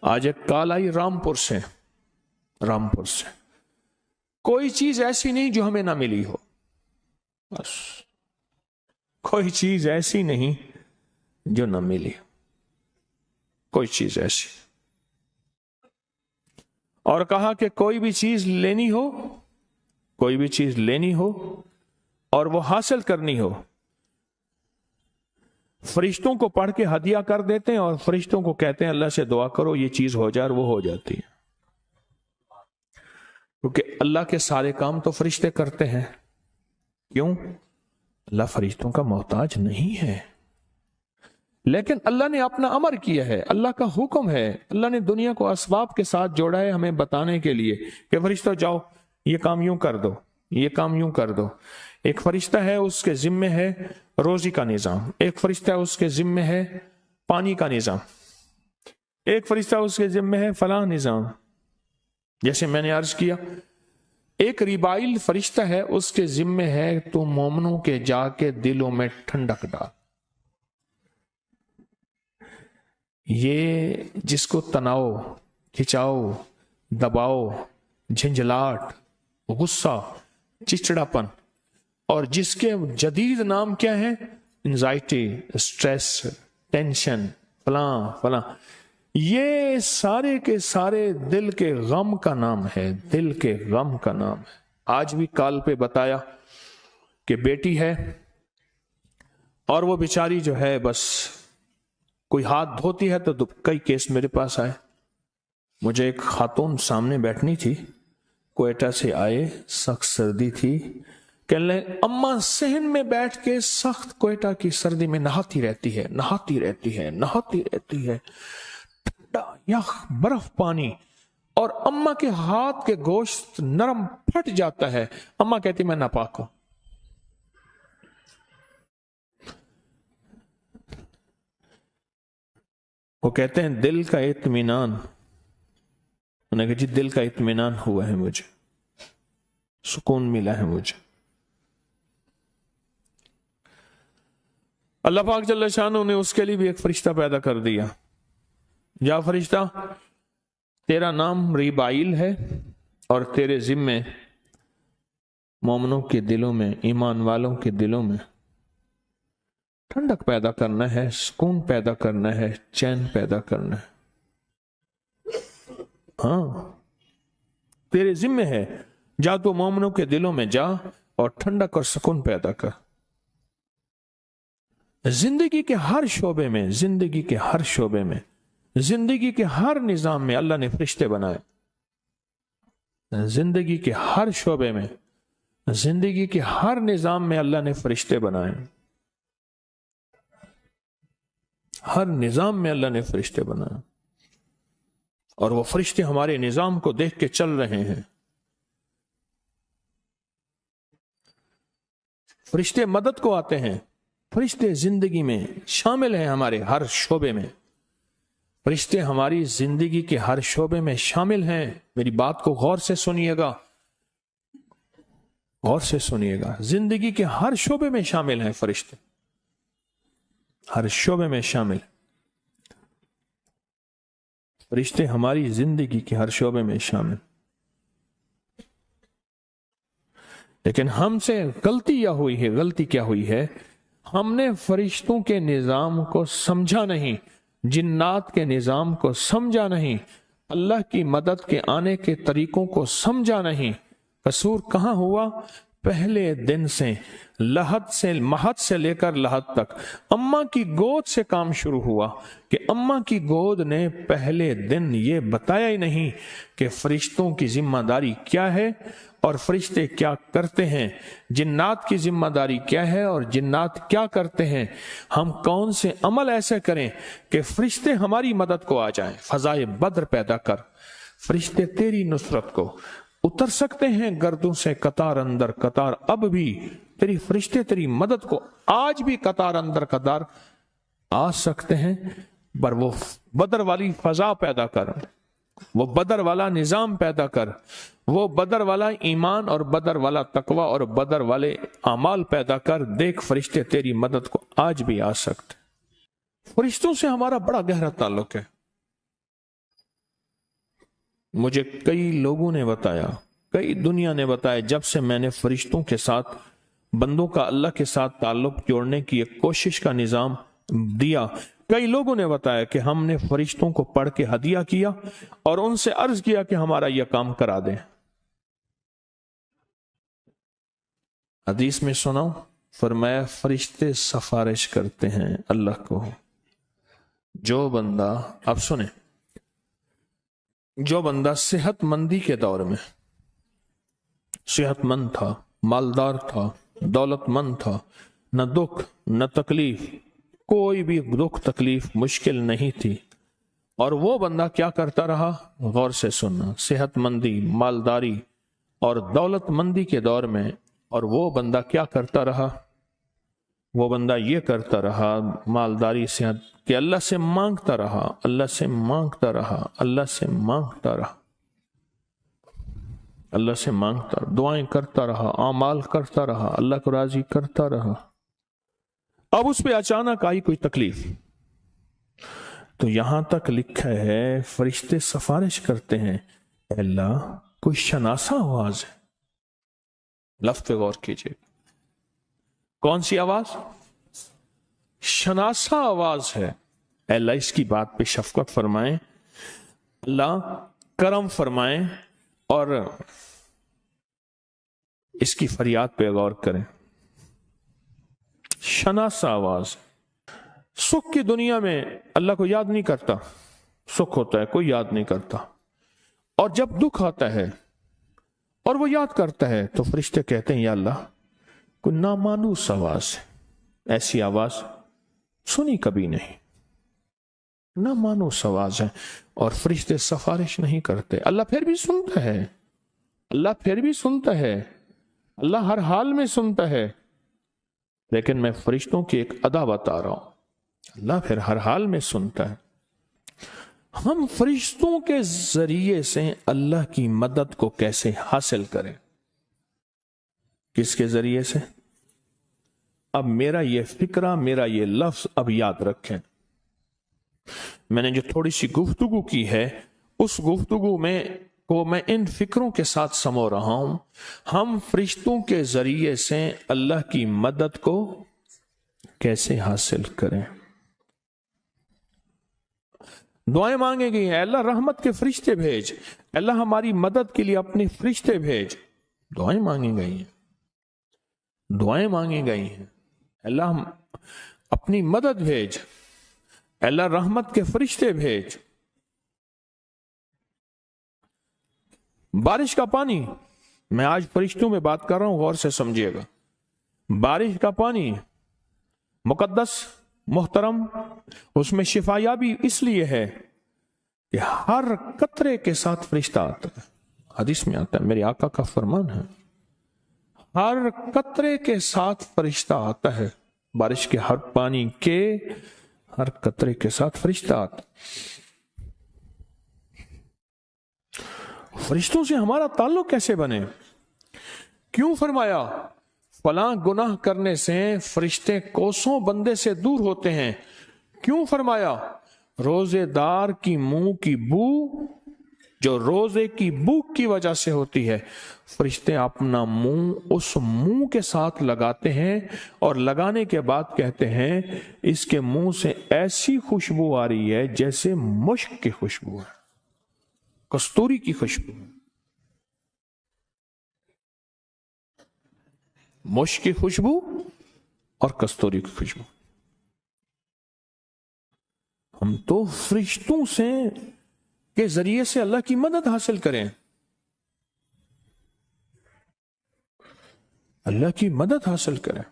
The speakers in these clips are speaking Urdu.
آج ایک کال آئی رامپور سے، کوئی چیز ایسی نہیں جو ہمیں نہ ملی ہو، بس کوئی چیز ایسی نہیں جو نہ ملی، کوئی چیز ایسی. اور کہا کہ کوئی بھی چیز لینی ہو اور وہ حاصل کرنی ہو، فرشتوں کو پڑھ کے ہدیہ کر دیتے ہیں اور فرشتوں کو کہتے ہیں اللہ سے دعا کرو یہ چیز ہو جائے، اور وہ ہو جاتی ہے. کیونکہ اللہ کے سارے کام تو فرشتے کرتے ہیں. کیوں؟ اللہ فرشتوں کا محتاج نہیں ہے، لیکن اللہ نے اپنا امر کیا ہے، اللہ کا حکم ہے. اللہ نے دنیا کو اسباب کے ساتھ جوڑا ہے ہمیں بتانے کے لیے کہ فرشتوں جاؤ یہ کام یوں کر دو، یہ کام یوں کر دو. ایک فرشتہ ہے اس کے ذمے ہے روزی کا نظام، ایک فرشتہ اس کے ذمے ہے پانی کا نظام، ایک فرشتہ اس کے ذمے ہے فلاں نظام. جیسے میں نے عرض کیا ایک ریبائل فرشتہ ہے اس کے ذمے ہے تو مومنوں کے جا کے دلوں میں ٹھنڈک ڈال. یہ جس کو تناؤ، کھچاؤ، دباؤ، جھنجھلاٹ، غصہ، چچڑاپن، اور جس کے جدید نام کیا ہے انزائٹی، اسٹریس، ٹینشن، فلاں، یہ سارے کے سارے دل کے غم کا نام ہے، دل کے غم کا نام ہے. آج بھی کال پہ بتایا کہ بیٹی ہے اور وہ بیچاری جو ہے بس کوئی ہاتھ دھوتی ہے تو کئی کیس میرے پاس آئے. مجھے ایک خاتون سامنے بیٹھنی تھی، کوئٹہ سے آئے، سخت سردی تھی، کہنے لگے اماں صحن میں بیٹھ کے سخت کوئٹہ کی سردی میں نہاتی رہتی ہے، ٹھنڈا یخ برف پانی، اور اماں کے ہاتھ کے گوشت نرم پھٹ جاتا ہے. اماں کہتی میں ناپاک ہوں. وہ کہتے ہیں دل کا اطمینان، انہوں نے کہا جی دل کا اطمینان ہوا ہے، مجھے سکون ملا ہے. مجھے اللہ پاک جل شانہ نے اس کے لیے بھی ایک فرشتہ پیدا کر دیا. یا فرشتہ تیرا نام ریبائل ہے اور تیرے ذمے مومنوں کے دلوں میں، ایمان والوں کے دلوں میں ٹھنڈک پیدا کرنا ہے، سکون پیدا کرنا ہے، چین پیدا کرنا ہے. ہاں تیرے ذمے ہے، جا تو مومنوں کے دلوں میں جا اور ٹھنڈک اور سکون پیدا کر. زندگی کے ہر شعبے میں، زندگی کے ہر شعبے میں، زندگی کے ہر نظام میں اللہ نے فرشتے بنائے. زندگی کے ہر شعبے میں، زندگی کے ہر نظام میں اللہ نے فرشتے بنائے. ہر نظام میں اللہ نے فرشتے بنائے، اور وہ فرشتے ہمارے نظام کو دیکھ کے چل رہے ہیں. فرشتے مدد کو آتے ہیں، فرشتے زندگی میں شامل ہیں، ہمارے ہر شعبے میں فرشتے ہماری زندگی کے ہر شعبے میں شامل ہیں. میری بات کو غور سے سنیے گا، غور سے سنیے گا. زندگی کے ہر شعبے میں شامل ہیں فرشتے، ہر شعبے میں شامل. فرشتے ہماری زندگی کے ہر شعبے میں شامل. لیکن ہم سے غلطی کیا ہوئی ہے، ہم نے فرشتوں کے نظام کو سمجھا نہیں، جنات کے نظام کو سمجھا نہیں، اللہ کی مدد کے آنے کے طریقوں کو سمجھا نہیں. قصور کہاں ہوا؟ پہلے دن سے، مہد سے لے کر لحد تک اماں کی گود سے کام شروع ہوا کہ اماں کی گود نے پہلے دن یہ بتایا ہی نہیں کہ فرشتوں کی ذمہ داری کیا ہے اور فرشتے کیا کرتے ہیں، جنات کی ذمہ داری کیا ہے اور جنات کیا کرتے ہیں. ہم کون سے عمل ایسے کریں کہ فرشتے ہماری مدد کو آ جائیں. فضائے بدر پیدا کر، فرشتے تیری نصرت کو اتر سکتے ہیں گردوں سے قطار اندر قطار. اب بھی تیری فرشتے تیری مدد کو آج بھی قطار اندر قطار آ سکتے ہیں. پر وہ بدر والی فضا پیدا کر، وہ بدر والا نظام پیدا کر، وہ بدر والا ایمان اور بدر والا تقوی اور بدر والے اعمال پیدا کر. دیکھ فرشتے تیری مدد کو آج بھی آ سکتے. فرشتوں سے ہمارا بڑا گہرا تعلق ہے. مجھے کئی لوگوں نے بتایا، کئی دنیا نے بتایا، جب سے میں نے فرشتوں کے ساتھ بندوں کا اللہ کے ساتھ تعلق جوڑنے کی ایک کوشش کا نظام دیا، کئی لوگوں نے بتایا کہ ہم نے فرشتوں کو پڑھ کے ہدیہ کیا اور ان سے عرض کیا کہ ہمارا یہ کام کرا دیں۔ حدیث میں سناؤ، فرمایا فرشتے سفارش کرتے ہیں اللہ کو۔ جو بندہ، اب سنیں، جو بندہ صحت مندی کے دور میں صحت مند تھا، مالدار تھا، دولت مند تھا، نہ دکھ نہ تکلیف، کوئی بھی دکھ تکلیف مشکل نہیں تھی، اور وہ بندہ کیا کرتا رہا؟ غور سے سننا، صحت مندی، مالداری اور دولت مندی کے دور میں، اور وہ بندہ کیا کرتا رہا؟ وہ بندہ یہ کرتا رہا، مالداری صحت، کہ اللہ سے مانگتا رہا، اللہ سے مانگتا رہا، اللہ سے مانگتا رہا، اللہ سے مانگتا، دعائیں کرتا رہا، اعمال کرتا رہا، اللہ کو راضی کرتا رہا۔ اب اس پہ اچانک آئی کوئی تکلیف، تو یہاں تک لکھا ہے فرشتے سفارش کرتے ہیں، اے اللہ کوئی شناسا آواز ہے، لفظ پہ غور کیجئے، کون سی آواز؟ شناسا آواز ہے، اے اللہ اس کی بات پہ شفقت فرمائیں، اللہ کرم فرمائیں اور اس کی فریاد پہ غور کریں۔ شناسا آواز، سکھ کی دنیا میں اللہ کو یاد نہیں کرتا، سکھ ہوتا ہے کوئی یاد نہیں کرتا، اور جب دکھ آتا ہے اور وہ یاد کرتا ہے تو فرشتے کہتے ہیں یا اللہ کوئی نامانوس آواز ہے، ایسی آواز سنی کبھی نہیں، نامانوس آواز ہے، اور فرشتے سفارش نہیں کرتے۔ اللہ پھر بھی سنتا ہے، اللہ پھر بھی سنتا ہے، اللہ ہر حال میں سنتا ہے، لیکن میں فرشتوں کی ایک ادا بتا رہا ہوں، اللہ پھر ہر حال میں سنتا ہے۔ ہم فرشتوں کے ذریعے سے اللہ کی مدد کو کیسے حاصل کریں؟ کس کے ذریعے سے؟ اب میرا یہ فکرہ، میرا یہ لفظ اب یاد رکھیں، میں نے جو تھوڑی سی گفتگو کی ہے اس گفتگو میں ان فکروں کے ساتھ سمو رہا ہوں۔ ہم فرشتوں کے ذریعے سے اللہ کی مدد کو کیسے حاصل کریں؟ دعائیں مانگیں گئی ہیں، اللہ رحمت کے فرشتے بھیج، اللہ ہماری مدد کے لیے اپنے فرشتے بھیج، دعائیں مانگی گئی ہیں، دعائیں مانگی گئی ہیں، اللہ اپنی مدد بھیج، اللہ رحمت کے فرشتے بھیج۔ بارش کا پانی، میں آج فرشتوں میں بات کر رہا ہوں، غور سے سمجھیے گا، بارش کا پانی مقدس، محترم، اس میں شفا یابی اس لیے ہے کہ ہر قطرے کے ساتھ فرشتہ آتا ہے، حدیث میں آتا ہے، میرے آقا کا فرمان ہے، ہر قطرے کے ساتھ فرشتہ آتا ہے، بارش کے ہر پانی کے ہر قطرے کے ساتھ فرشتہ آتا ہے۔ فرشتوں سے ہمارا تعلق کیسے بنے؟ کیوں فرمایا فلاں گناہ کرنے سے فرشتے کوسوں بندے سے دور ہوتے ہیں؟ کیوں فرمایا روزے دار کی منہ کی بو جو روزے کی بھوک کی وجہ سے ہوتی ہے، فرشتے اپنا منہ اس منہ کے ساتھ لگاتے ہیں اور لگانے کے بعد کہتے ہیں اس کے منہ سے ایسی خوشبو آ رہی ہے جیسے مشک کی خوشبو ہے، کستوری کی خوشبو، مشک کی خوشبو اور کستوری کی خوشبو۔ ہم تو فرشتوں سے کے ذریعے سے اللہ کی مدد حاصل کریں، اللہ کی مدد حاصل کریں۔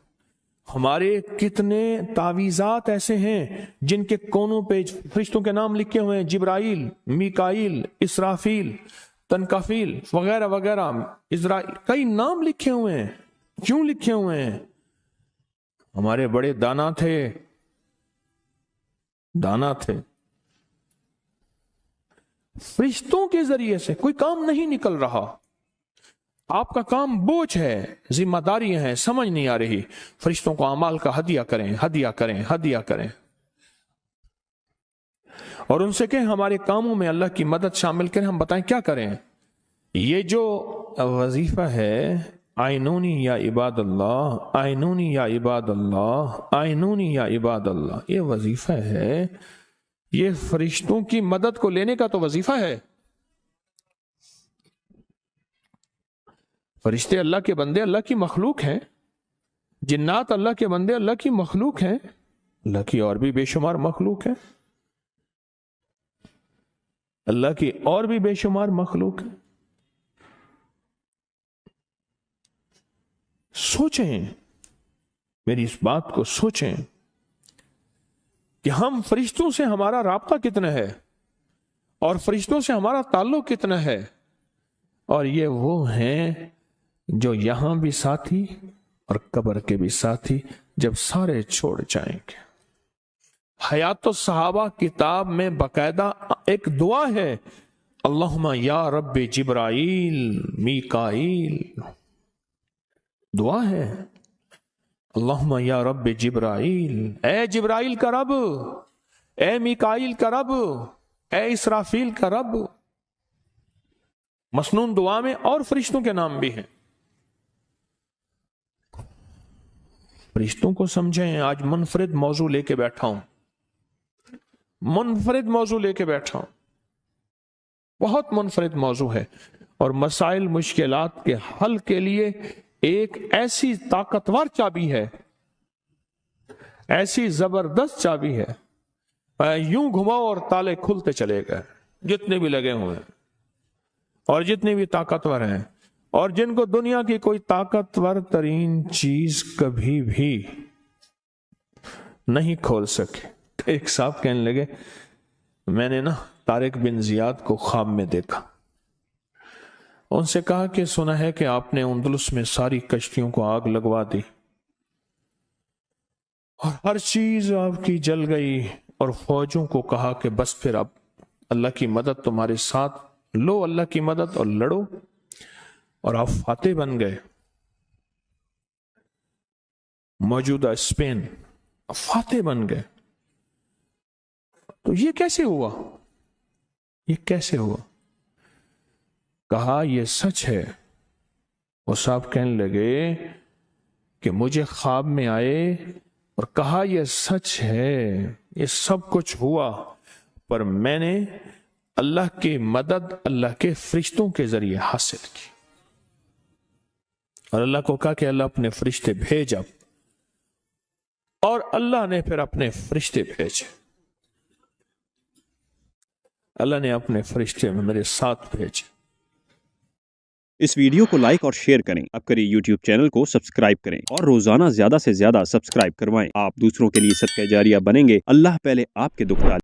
ہمارے کتنے تعویذات ایسے ہیں جن کے کونوں پہ فرشتوں کے نام لکھے ہوئے ہیں، جبرائیل، میکائیل، اسرافیل، تنکافیل وغیرہ وغیرہ، اسرائیل، کئی نام لکھے ہوئے ہیں۔ کیوں لکھے ہوئے ہیں؟ ہمارے بڑے دانا تھے، فرشتوں کے ذریعے سے کوئی کام نہیں نکل رہا، آپ کا کام بوجھ ہے، ذمہ داریاں ہیں، سمجھ نہیں آ رہی، فرشتوں کو اعمال کا ہدیہ کریں، ہدیہ کریں، ہدیہ کریں۔ اور ان سے کہیں ہمارے کاموں میں اللہ کی مدد شامل کریں، ہم بتائیں کیا کریں۔ یہ جو وظیفہ ہے آئینونی یا عباد اللہ، آئینونی یا عباد اللہ، آئینونی یا عباد اللہ، یہ وظیفہ ہے، یہ فرشتوں کی مدد کو لینے کا تو وظیفہ ہے۔ فرشتے اللہ کے بندے، اللہ کی مخلوق ہیں، جنات اللہ کے بندے اللہ کی مخلوق ہیں، اللہ کی اور بھی بے شمار مخلوق ہیں، اللہ کی اور بھی بے شمار مخلوق ہیں۔ سوچیں، میری اس بات کو سوچیں کہ ہم فرشتوں سے ہمارا رابطہ کتنا ہے اور فرشتوں سے ہمارا تعلق کتنا ہے، اور یہ وہ ہیں جو یہاں بھی ساتھی اور قبر کے بھی ساتھی جب سارے چھوڑ جائیں گے۔ حیات الصحابہ کتاب میں باقاعدہ ایک دعا ہے، اللہم یا رب جبرائیل میکائیل، دعا ہے اللہم یا رب جبرائیل، اے جبرائیل کا رب، اے میکائیل کا رب، اے اسرافیل کا رب۔ مسنون دعا میں اور فرشتوں کے نام بھی ہیں۔ فرشتوں کو سمجھیں۔ آج منفرد موضوع لے کے بیٹھا ہوں، منفرد موضوع لے کے بیٹھا ہوں، بہت منفرد موضوع ہے، اور مسائل مشکلات کے حل کے لیے ایک ایسی طاقتور چابی ہے، ایسی زبردست چابی ہے، یوں گھماؤ اور تالے کھلتے چلے گئے، جتنے بھی لگے ہوئے ہیں اور جتنے بھی طاقتور ہیں، اور جن کو دنیا کی کوئی طاقتور ترین چیز کبھی بھی نہیں کھول سکے۔ ایک صاحب کہنے لگے، میں نے طارق بن زیاد کو خواب میں دیکھا، ان سے کہا کہ سنا ہے کہ آپ نے اندلس میں ساری کشتیوں کو آگ لگوا دی اور ہر چیز آپ کی جل گئی، اور فوجوں کو کہا کہ بس پھر اب اللہ کی مدد تمہارے ساتھ، لو اللہ کی مدد اور لڑو، اور آپ فاتح بن گئے۔ موجودہ اسپین فاتح بن گئے۔ تو یہ کیسے ہوا؟ یہ کیسے ہوا؟ کہا یہ سچ ہے۔ وہ صاحب کہنے لگے کہ مجھے خواب میں آئے اور کہا یہ سچ ہے، یہ سب کچھ ہوا، پر میں نے اللہ کی مدد اللہ کے فرشتوں کے ذریعے حاصل کی، اور اللہ کو کہا کہ اللہ اپنے فرشتے بھیج اب، اور اللہ نے پھر اپنے فرشتے بھیجے، اللہ نے اپنے فرشتے میرے ساتھ بھیجے۔ اس ویڈیو کو لائک اور شیئر کریں، اب کریں یوٹیوب چینل کو سبسکرائب کریں، اور روزانہ زیادہ سے زیادہ سبسکرائب کروائیں۔ آپ دوسروں کے لیے صدقہ جاریہ بنیں گے، اللہ پہلے آپ کے دکھ ڈالے۔